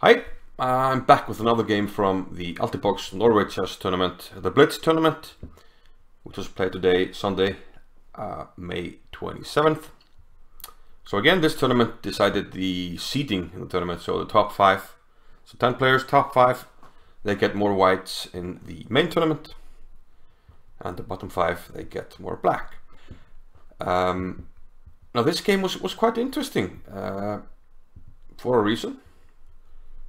Hi, I'm back with another game from the Altibox Norway Chess Tournament, the Blitz Tournament, which was played today, Sunday, May 27th. So again, this tournament decided the seeding in the tournament, so the top 5, so 10 players, top 5, they get more whites in the main tournament, and the bottom 5, they get more black. Now this game was quite interesting, for a reason.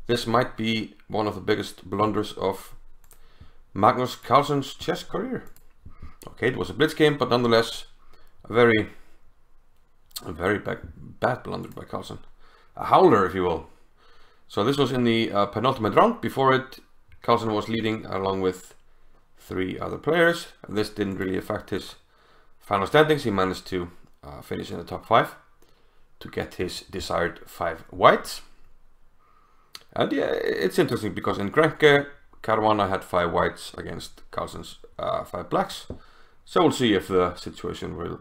This might be one of the biggest blunders of Magnus Carlsen's chess career. Okay, it was a blitz game, but nonetheless a very bad blunder by Carlsen. A howler, if you will. So this was in the penultimate round. Before it, Carlsen was leading along with 3 other players. And this didn't really affect his final standings. He managed to finish in the top 5 to get his desired 5 whites. And yeah, it's interesting because in Grenke, Caruana had 5 whites against Carlsen's 5 blacks. So we'll see if the situation will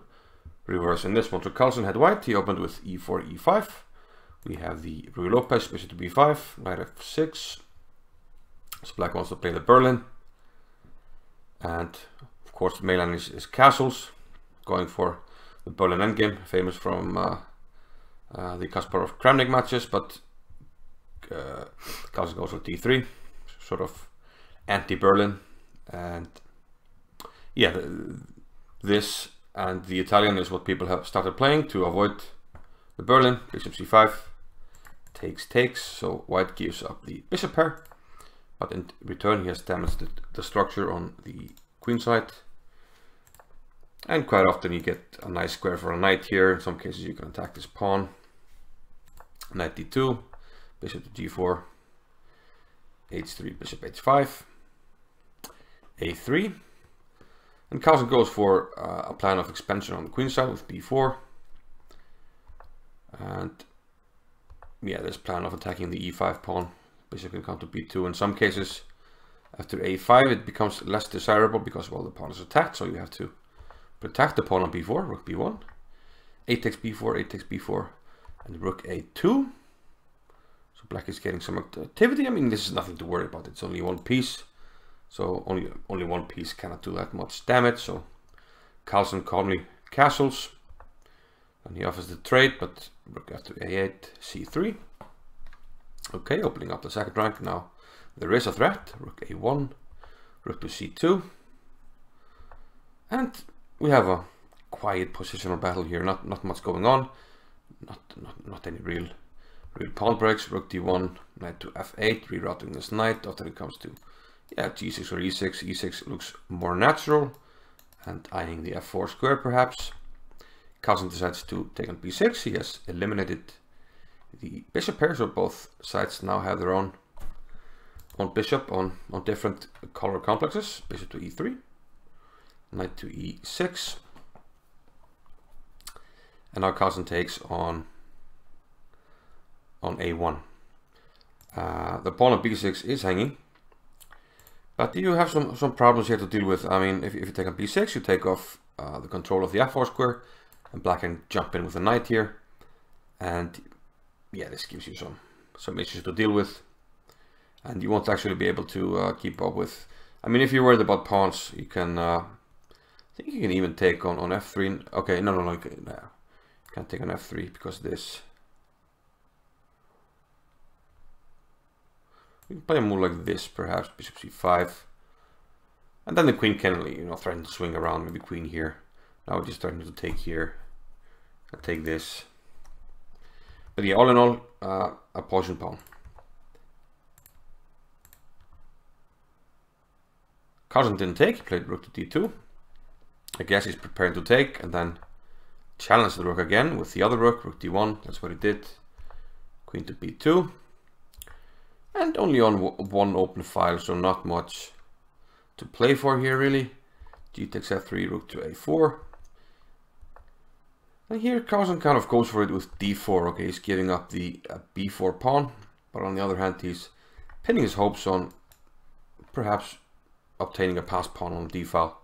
reverse in this one. So Carlsen had white, he opened with e4, e5. We have the Ruy Lopez, bishop to b5, knight f6. So black wants to play the Berlin. And of course the main line is castles, going for the Berlin endgame, famous from the Kasparov-Kramnik matches, but Carlsen goes for d3, sort of anti-Berlin. And yeah, this and the Italian is what people have started playing to avoid the Berlin. Bishop c5, takes, so white gives up the bishop pair, but in return he has damaged the structure on the queen side. And quite often you get a nice square for a knight here. In some cases you can attack this pawn. Knight d2, bishop to g4, h3, bishop h5, a3. And Carlsen goes for a plan of expansion on the queen side with b4. And yeah, this plan of attacking the e5 pawn, bishop can come to b2. In some cases, after a5, it becomes less desirable because, well, the pawn is attacked, so you have to protect the pawn on b4, rook b1, a takes b4, a takes b4, and rook a2. So black is getting some activity. I mean, this is nothing to worry about. It's only one piece, so only one piece cannot do that much damage. So Carlsen calmly castles, and he offers the trade, but rook after a8, c3. Okay, opening up the second rank now. There is a threat. Rook a1, rook to c2, and we have a quiet positional battle here. Not much going on. Not any real pawn breaks. Rook d1, knight to f8, rerouting this knight. After it comes to g6 or e6. E6 looks more natural, and eyeing the f4 square perhaps. Carlsen decides to take on b6. He has eliminated the bishop pair, so both sides now have their own bishop on different color complexes. Bishop to e3, knight to e6, and now Carlsen takes on a1. The pawn on b6 is hanging, but you have some problems here to deal with. I mean, if you take on b6, you take off the control of the f4 square, and black can jump in with a knight here, and yeah, this gives you some issues to deal with, and you won't actually be able to keep up with. I mean, if you're worried about pawns, you can I think you can even take on f3. Okay, no, you can't take on f3 because this. We can play a move like this, perhaps bishop c5, and then the queen can, threaten to swing around with the queen here. Now we're just starting to take here. I take this, but yeah, all in all, a poison pawn. Carlsen didn't take. He played rook to d2. I guess he's preparing to take, and then challenge the rook again with the other rook, rook d1. That's what he did. Queen to b2. And only on one open file, so not much to play for here really. G takes f3, rook to a4. And here Carlsen kind of goes for it with d4. Okay, he's giving up the b4 pawn, but on the other hand he's pinning his hopes on perhaps obtaining a passed pawn on d file.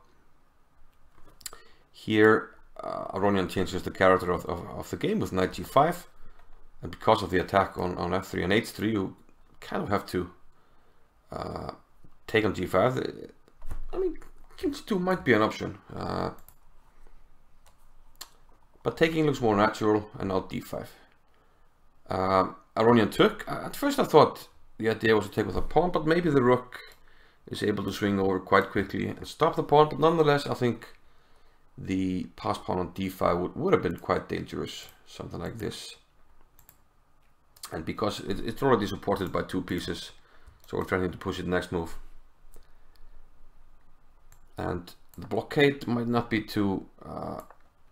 Here Aronian changes the character of the game with knight g5, and because of the attack on f3 and h3, you kind of have to take on g5. I mean, king c2 might be an option, but taking looks more natural, and not d5. Aronian took. At first I thought the idea was to take with a pawn, but maybe the rook is able to swing over quite quickly and stop the pawn. But nonetheless, I think the pass pawn on d5 would have been quite dangerous, something like this. And because it's already supported by 2 pieces, so we're trying to push it next move. And the blockade might not be too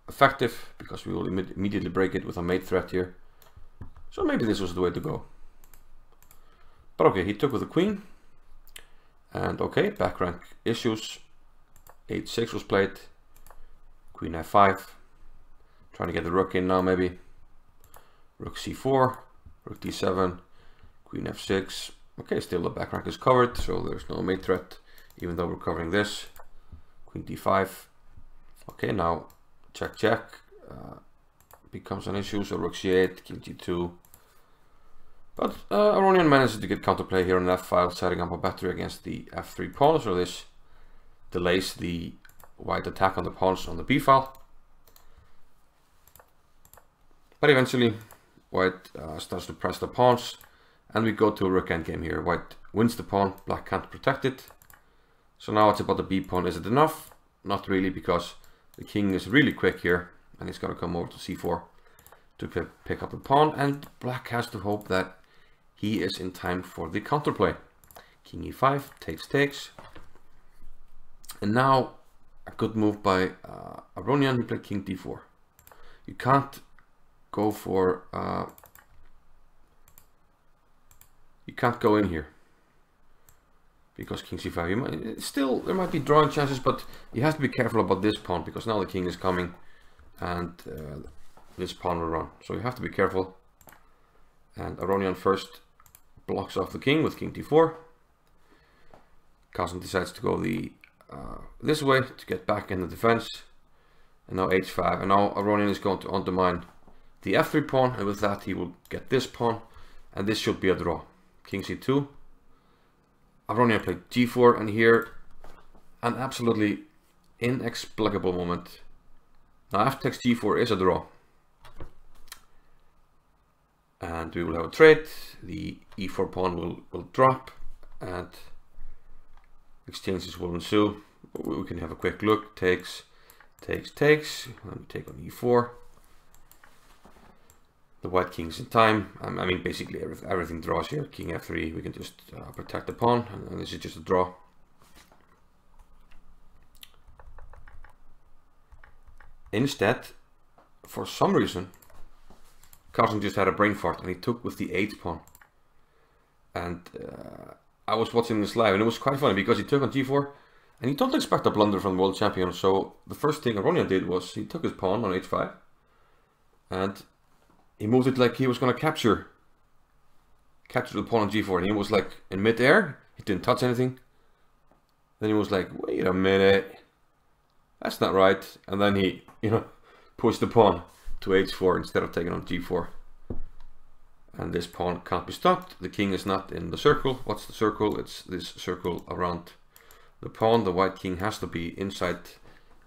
effective, because we will immediately break it with a mate threat here. So maybe this was the way to go. But okay, he took with the queen. And okay, back rank issues. h6 was played. Queen f5. Trying to get the rook in now, maybe. Rook c4. Rook d7. Queen f6. Okay, still the back rank is covered, so there's no mate threat, even though we're covering this. Queen d5. Okay, now check check becomes an issue, so rook c8, king g2. But Aronian manages to get counterplay here on f5, setting up a battery against the f3 pawn, so this delays the white attack on the pawns on the b file. But eventually white starts to press the pawns, and we go to a rook endgame here. White wins the pawn, black can't protect it. So now it's about the b pawn. Is it enough? Not really, because the king is really quick here, and he's going to come over to c4 to pick up the pawn, and black has to hope that he is in time for the counterplay. King e5, takes. And now a good move by Aronian. He played king d4. You can't go for you can't go in here, because king c5, still there might be drawing chances, but you have to be careful about this pawn, because now the king is coming and this pawn will run, so you have to be careful. And Aronian first blocks off the king with king d4. Carlsen decides to go this way to get back in the defense, and now h5, and now Aronian is going to undermine the f3 pawn, and with that he will get this pawn, and this should be a draw. King c2. Aronian played g4, and here an absolutely inexplicable moment. Now f takes g4 is a draw, and we will have a trade. The e4 pawn will drop, and exchanges will ensue. We can have a quick look. Takes. Let me take on e4. The white king's in time. I mean, basically everything draws here. King f3, we can just protect the pawn, and this is just a draw. Instead, for some reason, Carlsen just had a brain fart, and he took with the h pawn. And I was watching this live, and it was quite funny, because he took on g4, and you don't expect a blunder from the world champion. So the first thing Aronian did was he took his pawn on h5, and he moved it like he was going to capture the pawn on g4, and he was like in mid-air. He didn't touch anything. Then he was like, wait a minute, that's not right. And then he, pushed the pawn to h4 instead of taking on g4. And this pawn can't be stopped. The king is not in the circle. What's the circle? It's this circle around the pawn. The white king has to be inside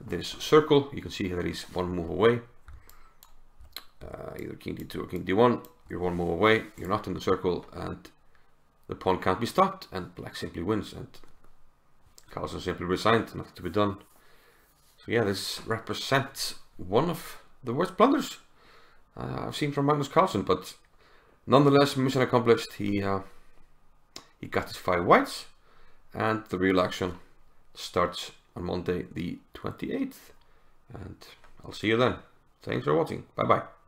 this circle. You can see that he's one move away. Either king d2 or king d1. You're one move away. You're not in the circle, and the pawn can't be stopped. And black simply wins. And Carlsen simply resigned. Nothing to be done. So yeah, this represents one of the worst blunders I've seen from Magnus Carlsen, but nonetheless, mission accomplished. He got his 5 whites, and the real action starts on Monday the 28th, and I'll see you then. Thanks for watching. Bye bye.